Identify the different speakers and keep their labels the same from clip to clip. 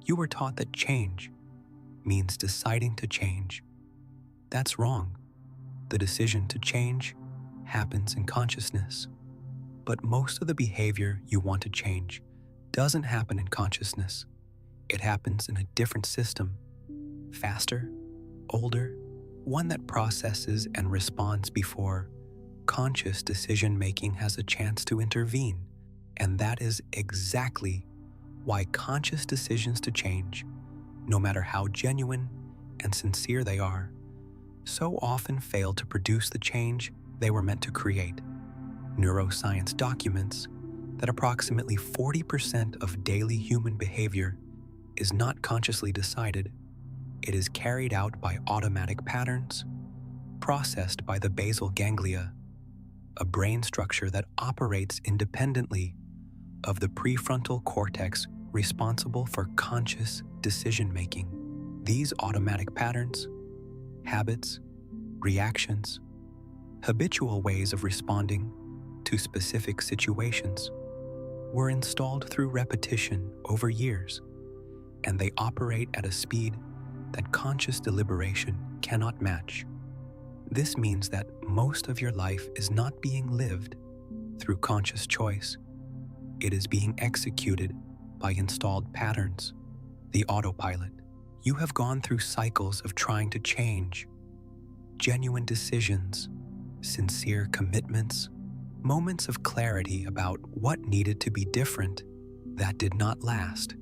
Speaker 1: You were taught that change means deciding to change. That's wrong. The decision to change happens in consciousness. But most of the behavior you want to change doesn't happen in consciousness. It happens in a different system, faster, older, one that processes and responds before conscious decision-making has a chance to intervene. And that is exactly why conscious decisions to change, no matter how genuine and sincere they are, so often fail to produce the change they were meant to create. Neuroscience documents that approximately 40% of daily human behavior is not consciously decided. It is carried out by automatic patterns, processed by the basal ganglia, a brain structure that operates independently of the prefrontal cortex responsible for conscious decision-making. These automatic patterns, habits, reactions, habitual ways of responding to specific situations were installed through repetition over years, and they operate at a speed that conscious deliberation cannot match. This means that most of your life is not being lived through conscious choice. It is being executed by installed patterns, the autopilot. You have gone through cycles of trying to change, genuine decisions, sincere commitments, moments of clarity about what needed to be different that did not last,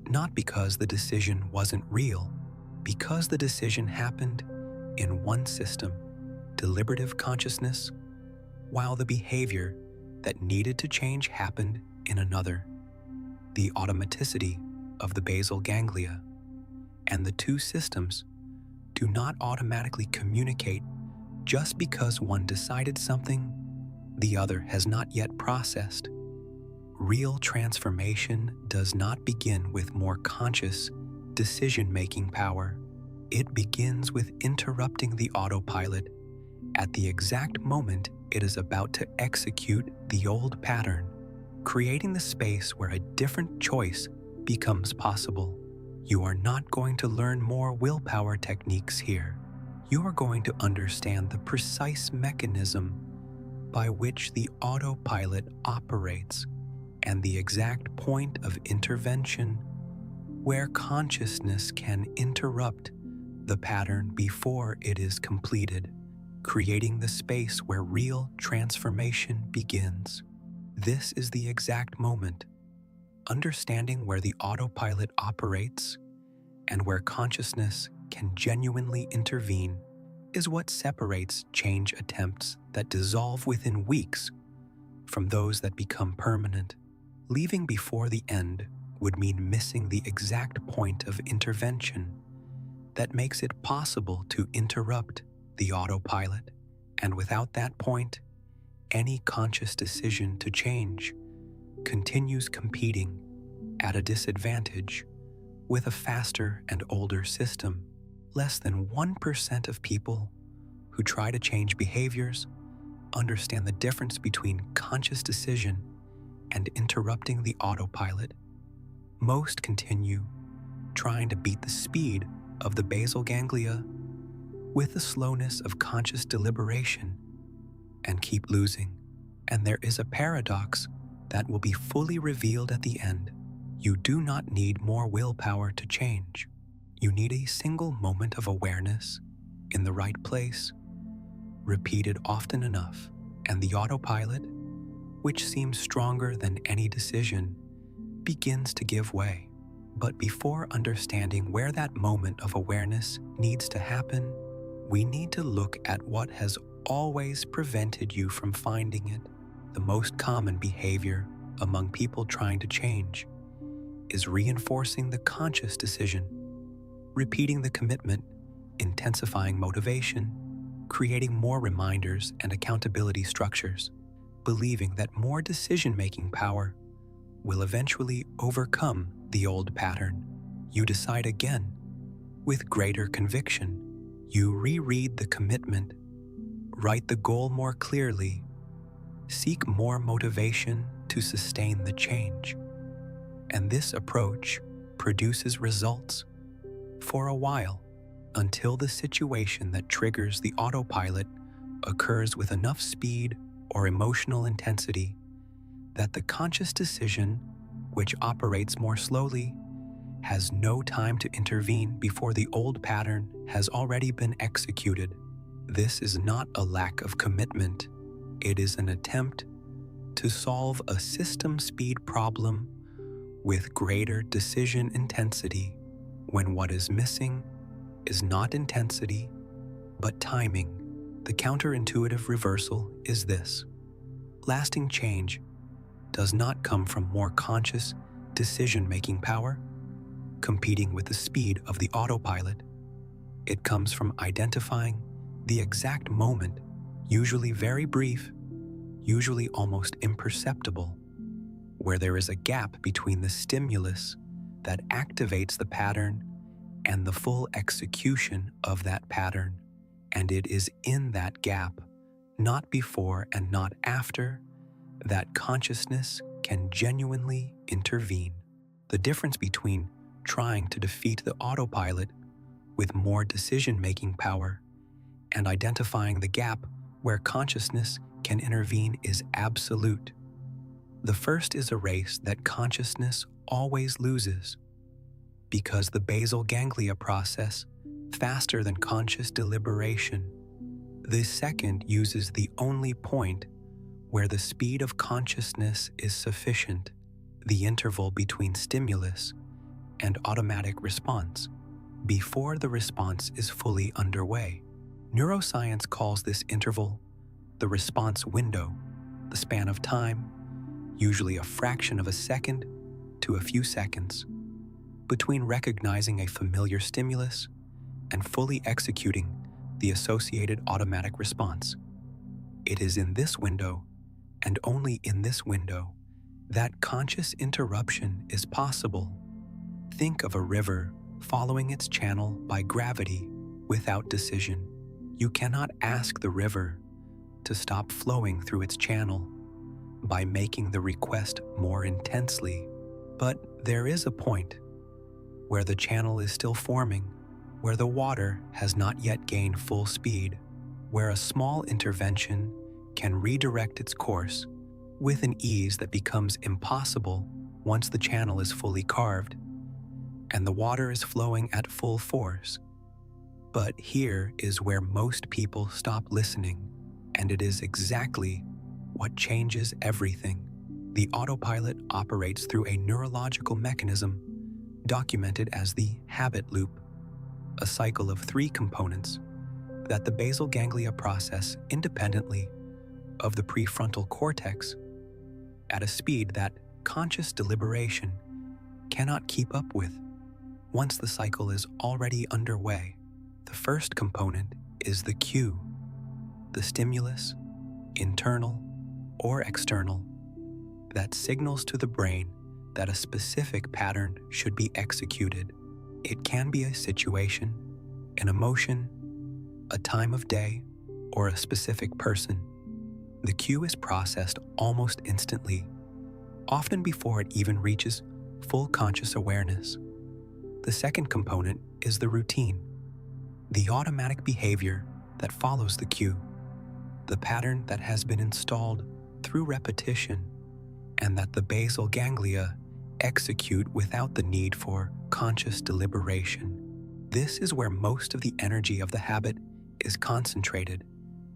Speaker 1: not because the decision wasn't real, because the decision happened in one system, deliberative consciousness, while the behavior that needed to change happened in another, the automaticity of the basal ganglia. And the two systems do not automatically communicate just because one decided something the other has not yet processed. Real transformation does not begin with more conscious decision-making power. It begins with interrupting the autopilot at the exact moment it is about to execute the old pattern, creating the space where a different choice becomes possible. You are not going to learn more willpower techniques here. You are going to understand the precise mechanism by which the autopilot operates and the exact point of intervention where consciousness can interrupt the pattern before it is completed, creating the space where real transformation begins. This is the exact moment. Understanding where the autopilot operates and where consciousness can genuinely intervene is what separates change attempts that dissolve within weeks from those that become permanent. Leaving before the end would mean missing the exact point of intervention that makes it possible to interrupt the autopilot. And without that point, any conscious decision to change continues competing at a disadvantage with a faster and older system. Less than 1% of people who try to change behaviors understand the difference between conscious decision and interrupting the autopilot. Most continue trying to beat the speed of the basal ganglia with the slowness of conscious deliberation and keep losing. And there is a paradox that will be fully revealed at the end. You do not need more willpower to change. You need a single moment of awareness in the right place, repeated often enough, and the autopilot, which seems stronger than any decision, begins to give way. But before understanding where that moment of awareness needs to happen, we need to look at what has always prevented you from finding it. The most common behavior among people trying to change is reinforcing the conscious decision, repeating the commitment, intensifying motivation, creating more reminders and accountability structures, believing that more decision-making power will eventually overcome the old pattern. You decide again with greater conviction. You reread the commitment, write the goal more clearly, seek more motivation to sustain the change. And this approach produces results for a while, until the situation that triggers the autopilot occurs with enough speed or emotional intensity that the conscious decision, which operates more slowly, has no time to intervene before the old pattern has already been executed. This is not a lack of commitment. It is an attempt to solve a system speed problem with greater decision intensity, when what is missing is not intensity, but timing. The counterintuitive reversal is this: lasting change does not come from more conscious decision-making power, competing with the speed of the autopilot. It comes from identifying the exact moment, usually very brief, usually almost imperceptible, where there is a gap between the stimulus that activates the pattern and the full execution of that pattern. And it is in that gap, not before and not after, that consciousness can genuinely intervene. The difference between trying to defeat the autopilot with more decision-making power and identifying the gap where consciousness can intervene is absolute. The first is a race that consciousness always loses, because the basal ganglia process faster than conscious deliberation. The second uses the only point where the speed of consciousness is sufficient, the interval between stimulus and automatic response, before the response is fully underway. Neuroscience calls this interval the response window, the span of time, usually a fraction of a second to a few seconds, between recognizing a familiar stimulus and fully executing the associated automatic response. It is in this window, and only in this window, that conscious interruption is possible. Think of a river following its channel by gravity without decision. You cannot ask the river to stop flowing through its channel by making the request more intensely. But there is a point where the channel is still forming, where the water has not yet gained full speed, where a small intervention can redirect its course with an ease that becomes impossible once the channel is fully carved and the water is flowing at full force. But here is where most people stop listening, and it is exactly what changes everything. The autopilot operates through a neurological mechanism documented as the habit loop, a cycle of 3 components that the basal ganglia process independently of the prefrontal cortex at a speed that conscious deliberation cannot keep up with once the cycle is already underway. The first component is the cue, the stimulus, internal or external, that signals to the brain that a specific pattern should be executed. It can be a situation, an emotion, a time of day, or a specific person. The cue is processed almost instantly, often before it even reaches full conscious awareness. The second component is the routine, the automatic behavior that follows the cue, the pattern that has been installed through repetition and that the basal ganglia execute without the need for conscious deliberation. This is where most of the energy of the habit is concentrated,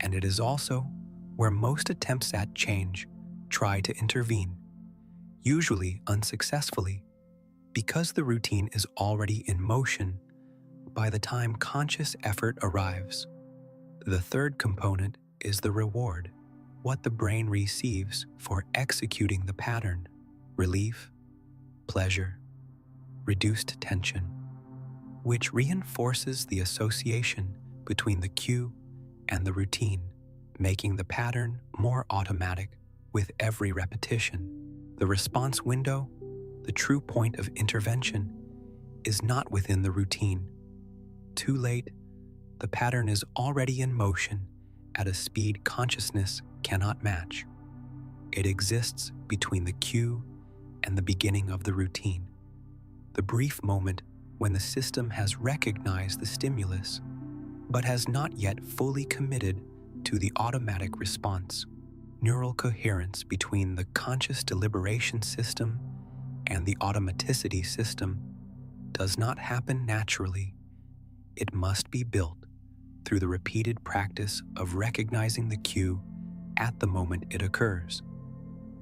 Speaker 1: and it is also where most attempts at change try to intervene, usually unsuccessfully, because the routine is already in motion by the time conscious effort arrives. The third component is the reward, what the brain receives for executing the pattern: relief, pleasure, reduced tension, which reinforces the association between the cue and the routine, making the pattern more automatic with every repetition. The response window, the true point of intervention, is not within the routine. Too late, the pattern is already in motion at a speed consciousness cannot match. It exists between the cue and the beginning of the routine. the brief moment when the system has recognized the stimulus, but has not yet fully committed to the automatic response. Neural coherence between the conscious deliberation system and the automaticity system does not happen naturally. It must be built through the repeated practice of recognizing the cue at the moment it occurs.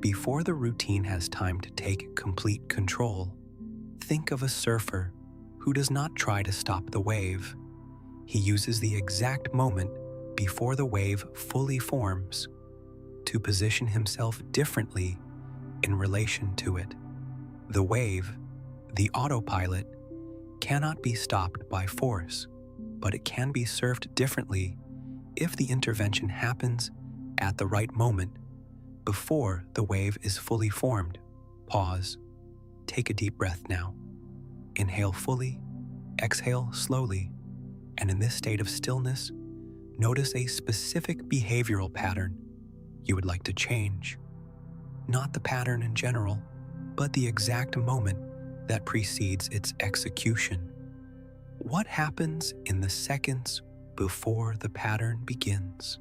Speaker 1: Before the routine has time to take complete control, think of a surfer who does not try to stop the wave. He uses the exact moment before the wave fully forms to position himself differently in relation to it. The wave, the autopilot, cannot be stopped by force, but it can be served differently if the intervention happens at the right moment before the wave is fully formed. Pause. Take a deep breath now. Inhale fully, exhale slowly, and in this state of stillness, notice a specific behavioral pattern you would like to change. Not the pattern in general, but the exact moment that precedes its execution. What happens in the seconds before the pattern begins?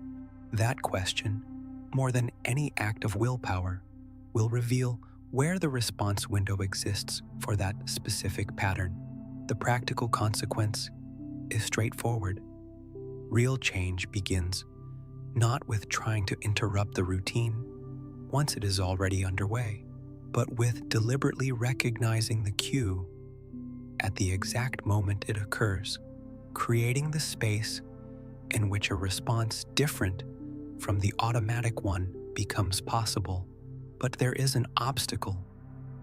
Speaker 1: That question, more than any act of willpower, will reveal where the response window exists for that specific pattern. The practical consequence is straightforward. Real change begins not with trying to interrupt the routine once it is already underway, but with deliberately recognizing the cue at the exact moment it occurs, creating the space in which a response different from the automatic one becomes possible. But there is an obstacle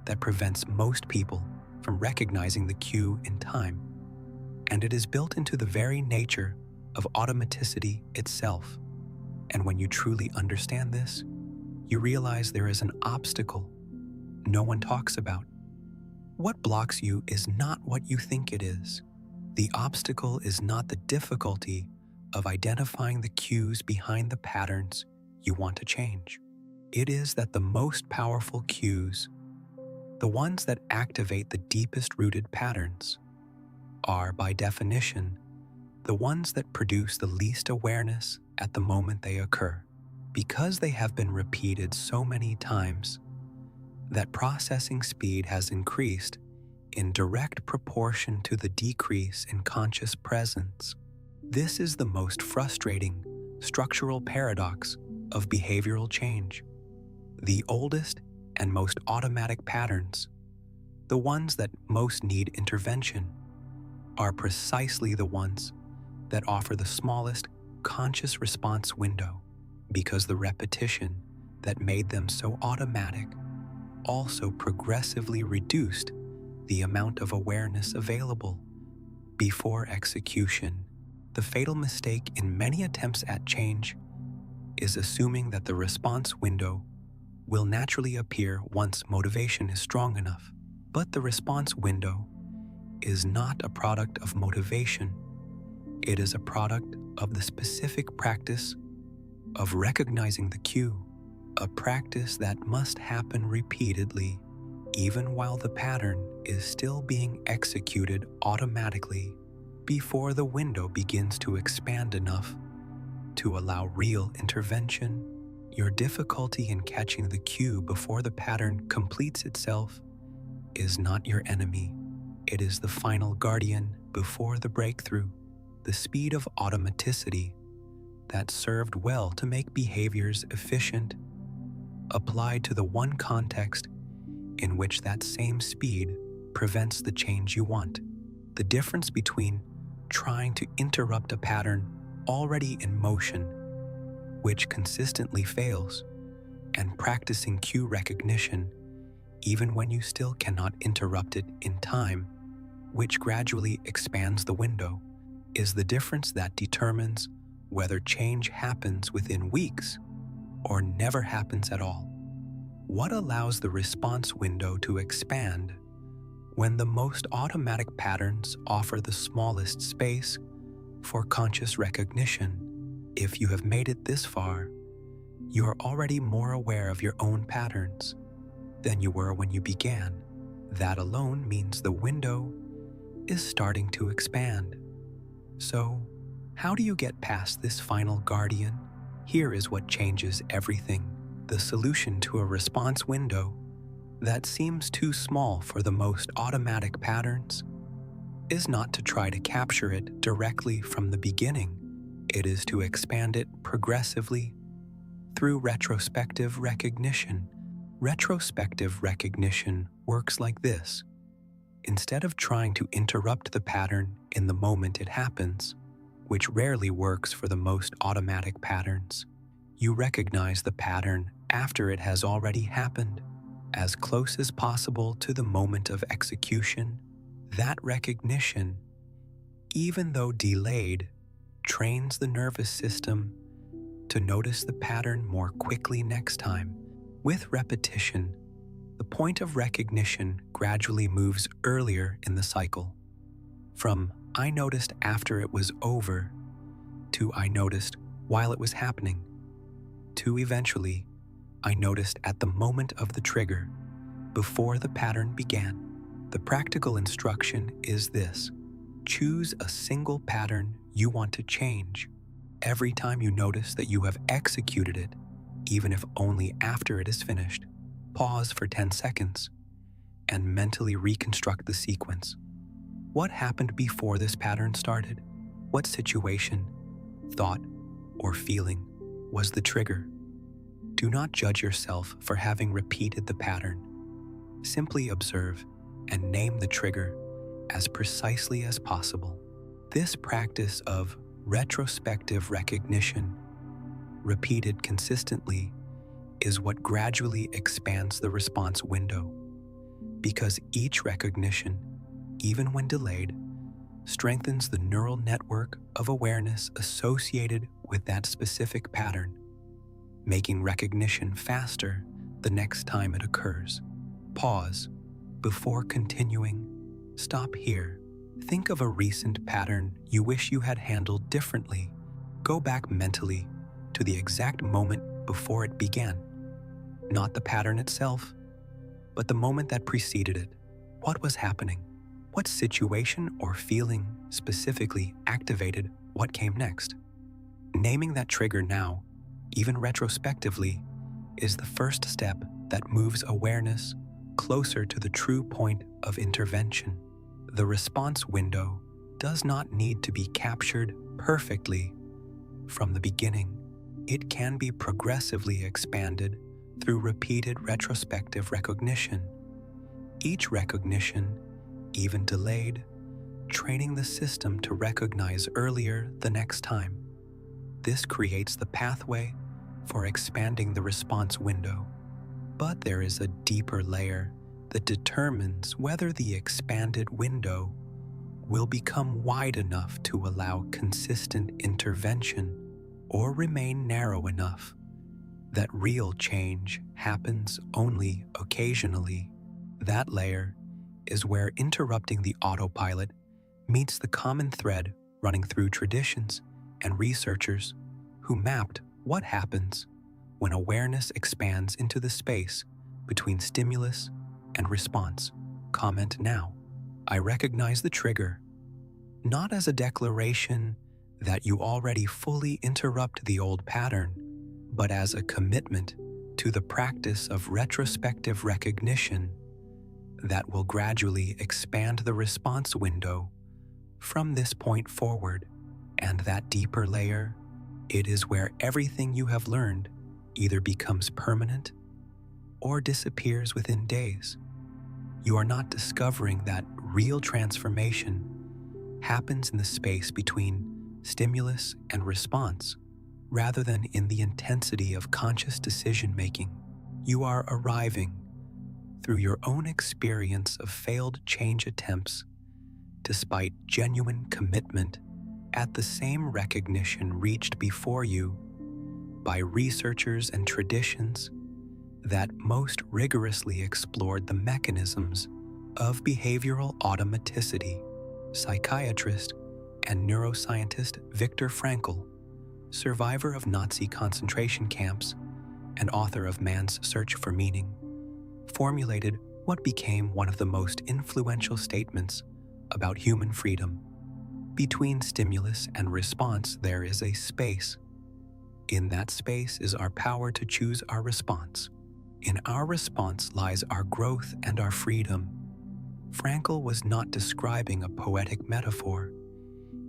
Speaker 1: that prevents most people from recognizing the cue in time, and it is built into the very nature of automaticity itself. And when you truly understand this, you realize there is an obstacle no one talks about. What blocks you is not what you think it is. The obstacle is not the difficulty of identifying the cues behind the patterns you want to change. It is that the most powerful cues, the ones that activate the deepest rooted patterns, are, by definition, the ones that produce the least awareness at the moment they occur. Because they have been repeated so many times, that processing speed has increased in direct proportion to the decrease in conscious presence. This is the most frustrating structural paradox of behavioral change. The oldest and most automatic patterns, the ones that most need intervention, are precisely the ones that offer the smallest conscious response window, because the repetition that made them so automatic also progressively reduced the amount of awareness available before execution. The fatal mistake in many attempts at change is assuming that the response window will naturally appear once motivation is strong enough. But the response window is not a product of motivation. It is a product of the specific practice of recognizing the cue, a practice that must happen repeatedly, even while the pattern is still being executed automatically, before the window begins to expand enough to allow real intervention. Your difficulty in catching the cue before the pattern completes itself is not your enemy. It is the final guardian before the breakthrough, the speed of automaticity that served well to make behaviors efficient, applied to the one context in which that same speed prevents the change you want. The difference between trying to interrupt a pattern already in motion, which consistently fails, and practicing cue recognition, even when you still cannot interrupt it in time, which gradually expands the window, is the difference that determines whether change happens within weeks or never happens at all. What allows the response window to expand when the most automatic patterns offer the smallest space for conscious recognition? If you have made it this far, you are already more aware of your own patterns than you were when you began. That alone means the window is starting to expand. So, how do you get past this final guardian? Here is what changes everything. The solution to a response window that seems too small for the most automatic patterns is not to try to capture it directly from the beginning. It is to expand it progressively through retrospective recognition. Retrospective recognition works like this. Instead of trying to interrupt the pattern in the moment it happens, which rarely works for the most automatic patterns, you recognize the pattern after it has already happened, as close as possible to the moment of execution. That recognition, even though delayed, trains the nervous system to notice the pattern more quickly next time. With repetition, the point of recognition gradually moves earlier in the cycle, from "I noticed after it was over" to "I noticed while it was happening," to eventually, "I noticed at the moment of the trigger, before the pattern began." The practical instruction is this: choose a single pattern you want to change. Every time you notice that you have executed it, even if only after it is finished, pause for 10 seconds and mentally reconstruct the sequence. What happened before this pattern started? What situation, thought, or feeling was the trigger? Do not judge yourself for having repeated the pattern. Simply observe and name the trigger as precisely as possible. This practice of retrospective recognition, repeated consistently, is what gradually expands the response window, because each recognition, even when delayed, strengthens the neural network of awareness associated with that specific pattern, making recognition faster the next time it occurs. Pause before continuing. Stop here. Think of a recent pattern you wish you had handled differently. Go back mentally to the exact moment before it began. Not the pattern itself, but the moment that preceded it. What was happening? What situation or feeling specifically activated what came next? Naming that trigger now, even retrospectively, is the first step that moves awareness closer to the true point of intervention. The response window does not need to be captured perfectly from the beginning. It can be progressively expanded through repeated retrospective recognition. Each recognition, even delayed, training the system to recognize earlier the next time. This creates the pathway for expanding the response window. But there is a deeper layer that determines whether the expanded window will become wide enough to allow consistent intervention or remain narrow enough that real change happens only occasionally. That layer is where interrupting the autopilot meets the common thread running through traditions and researchers who mapped what happens when awareness expands into the space between stimulus and response. Comment now. I recognize the trigger, not as a declaration that you already fully interrupt the old pattern, but as a commitment to the practice of retrospective recognition that will gradually expand the response window from this point forward. And that deeper layer, it is where everything you have learned either becomes permanent or disappears within days. You are not discovering that real transformation happens in the space between stimulus and response, rather than in the intensity of conscious decision-making. You are arriving, through your own experience of failed change attempts, despite genuine commitment, at the same recognition reached before you by researchers and traditions that most rigorously explored the mechanisms of behavioral automaticity. Psychiatrist and neuroscientist Viktor Frankl, survivor of Nazi concentration camps and author of Man's Search for Meaning, formulated what became one of the most influential statements about human freedom. Between stimulus and response, there is a space. In that space is our power to choose our response. In our response lies our growth and our freedom. Frankl was not describing a poetic metaphor.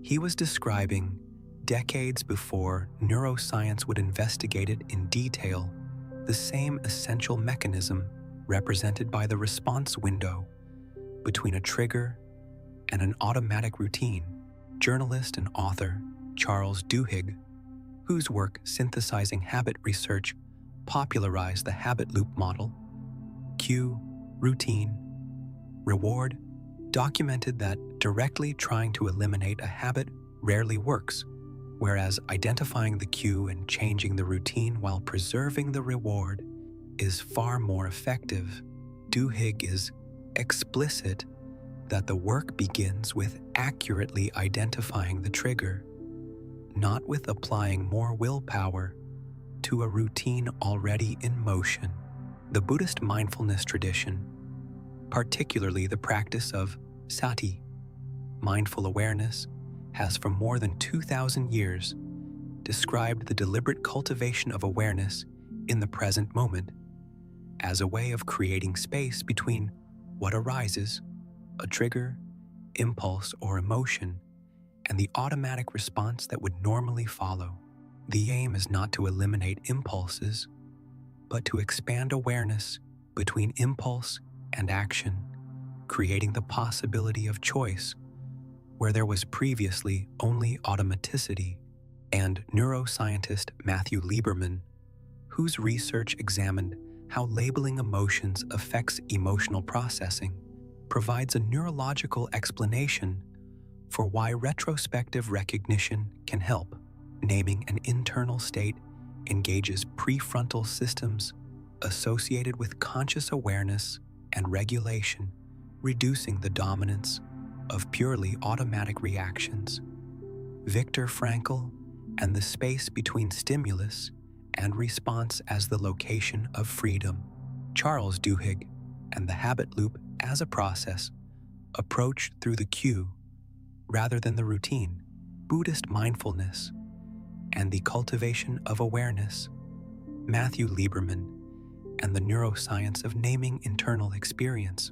Speaker 1: He was describing, decades before neuroscience would investigate it in detail, the same essential mechanism represented by the response window between a trigger and an automatic routine. Journalist and author Charles Duhigg, whose work synthesizing habit research popularized the habit loop model, cue, routine, reward, documented that directly trying to eliminate a habit rarely works, whereas identifying the cue and changing the routine while preserving the reward is far more effective. Duhigg is explicit that the work begins with accurately identifying the trigger, not with applying more willpower to a routine already in motion. The Buddhist mindfulness tradition, particularly the practice of sati, mindful awareness, has for more than 2,000 years described the deliberate cultivation of awareness in the present moment as a way of creating space between what arises, a trigger, impulse, or emotion, and the automatic response that would normally follow. The aim is not to eliminate impulses, but to expand awareness between impulse and action, creating the possibility of choice where there was previously only automaticity. And neuroscientist Matthew Lieberman, whose research examined how labeling emotions affects emotional processing, provides a neurological explanation for why retrospective recognition can help. Naming an internal state engages prefrontal systems associated with conscious awareness and regulation, reducing the dominance of purely automatic reactions. Viktor Frankl and the space between stimulus and response as the location of freedom. Charles Duhigg and the habit loop as a process approached through the cue rather than the routine. Buddhist mindfulness and the cultivation of awareness. Matthew Lieberman and the neuroscience of naming internal experience,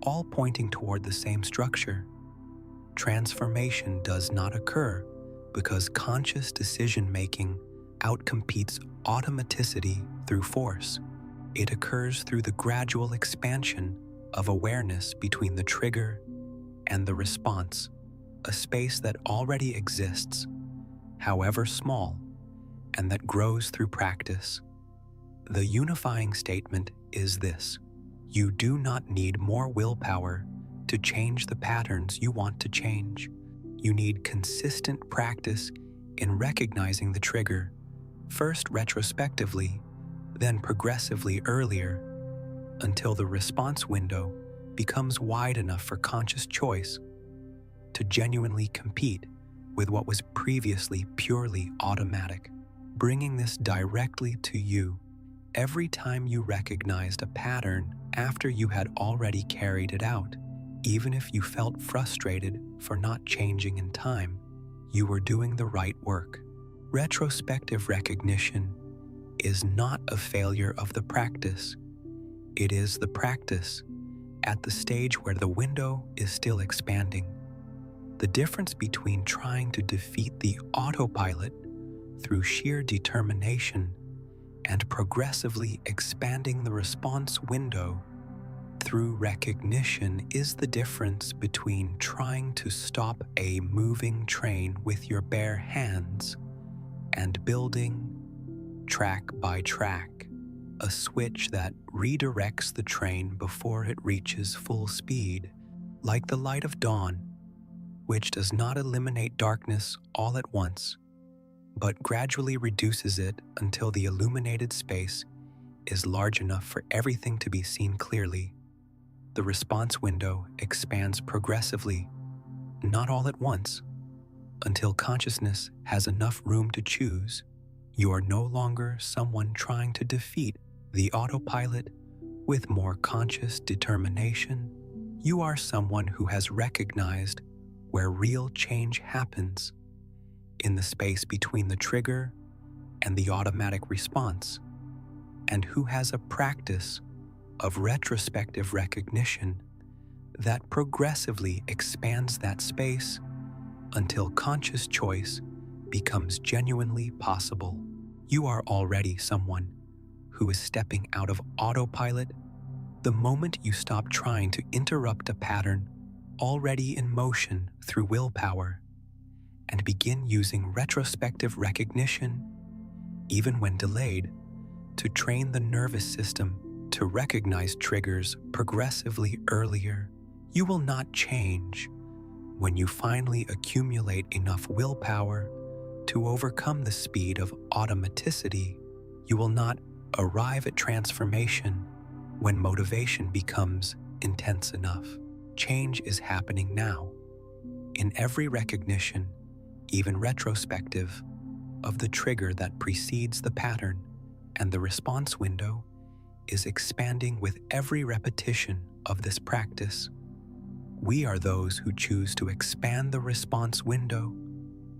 Speaker 1: all pointing toward the same structure. Transformation does not occur because conscious decision-making outcompetes automaticity through force. It occurs through the gradual expansion of awareness between the trigger and the response, a space that already exists, however small, and that grows through practice. The unifying statement is this: you do not need more willpower to change the patterns you want to change. You need consistent practice in recognizing the trigger, first retrospectively, then progressively earlier, until the response window becomes wide enough for conscious choice to genuinely compete with what was previously purely automatic. Bringing this directly to you, every time you recognized a pattern after you had already carried it out, even if you felt frustrated for not changing in time, you were doing the right work. Retrospective recognition is not a failure of the practice. It is the practice at the stage where the window is still expanding. The difference between trying to defeat the autopilot through sheer determination and progressively expanding the response window through recognition is the difference between trying to stop a moving train with your bare hands and building, track by track, a switch that redirects the train before it reaches full speed, like the light of dawn, which does not eliminate darkness all at once, but gradually reduces it until the illuminated space is large enough for everything to be seen clearly. The response window expands progressively, not all at once, until consciousness has enough room to choose. You are no longer someone trying to defeat the autopilot With more conscious determination, you are someone who has recognized where real change happens, in the space between the trigger and the automatic response, and who has a practice of retrospective recognition that progressively expands that space until conscious choice becomes genuinely possible. You are already someone who is stepping out of autopilot the moment you stop trying to interrupt a pattern already in motion through willpower and begin using retrospective recognition, even when delayed, to train the nervous system to recognize triggers progressively earlier. You will not change when you finally accumulate enough willpower to overcome the speed of automaticity. You will not arrive at transformation when motivation becomes intense enough. Change is happening now, in every recognition, even retrospective, of the trigger that precedes the pattern, and the response window is expanding with every repetition of this practice. We are those who choose to expand the response window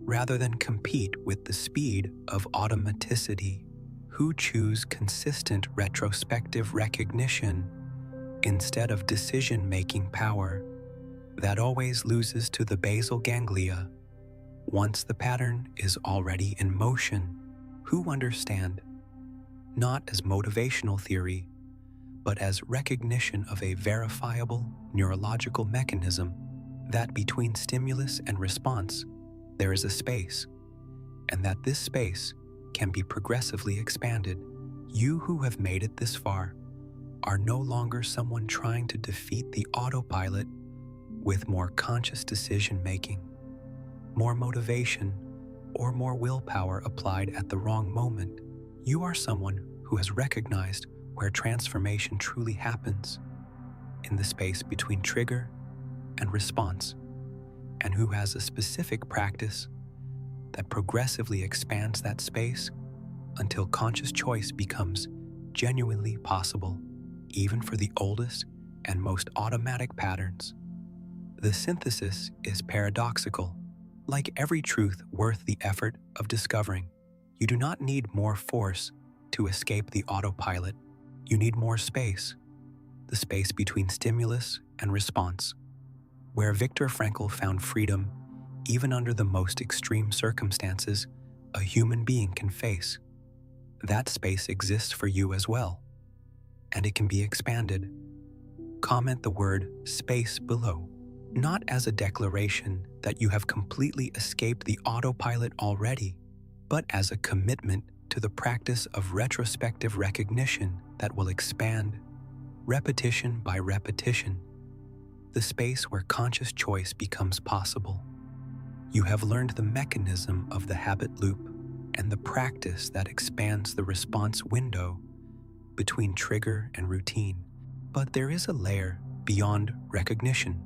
Speaker 1: rather than compete with the speed of automaticity, who choose consistent retrospective recognition instead of decision-making power that always loses to the basal ganglia once the pattern is already in motion, who understand, not as motivational theory, but as recognition of a verifiable neurological mechanism, that between stimulus and response there is a space, and that this space can be progressively expanded. You who have made it this far are no longer someone trying to defeat the autopilot with more conscious decision-making, more motivation, or more willpower applied at the wrong moment. You are someone who has recognized where transformation truly happens, in the space between trigger and response, and who has a specific practice that progressively expands that space until conscious choice becomes genuinely possible, even for the oldest and most automatic patterns. The synthesis is paradoxical. Like every truth worth the effort of discovering, you do not need more force to escape the autopilot. You need more space, the space between stimulus and response, where Viktor Frankl found freedom even under the most extreme circumstances a human being can face. That space exists for you as well, and it can be expanded. Comment the word space below, not as a declaration that you have completely escaped the autopilot already, but as a commitment to the practice of retrospective recognition that will expand, repetition by repetition, the space where conscious choice becomes possible. You have learned the mechanism of the habit loop and the practice that expands the response window between trigger and routine. But there is a layer beyond recognition,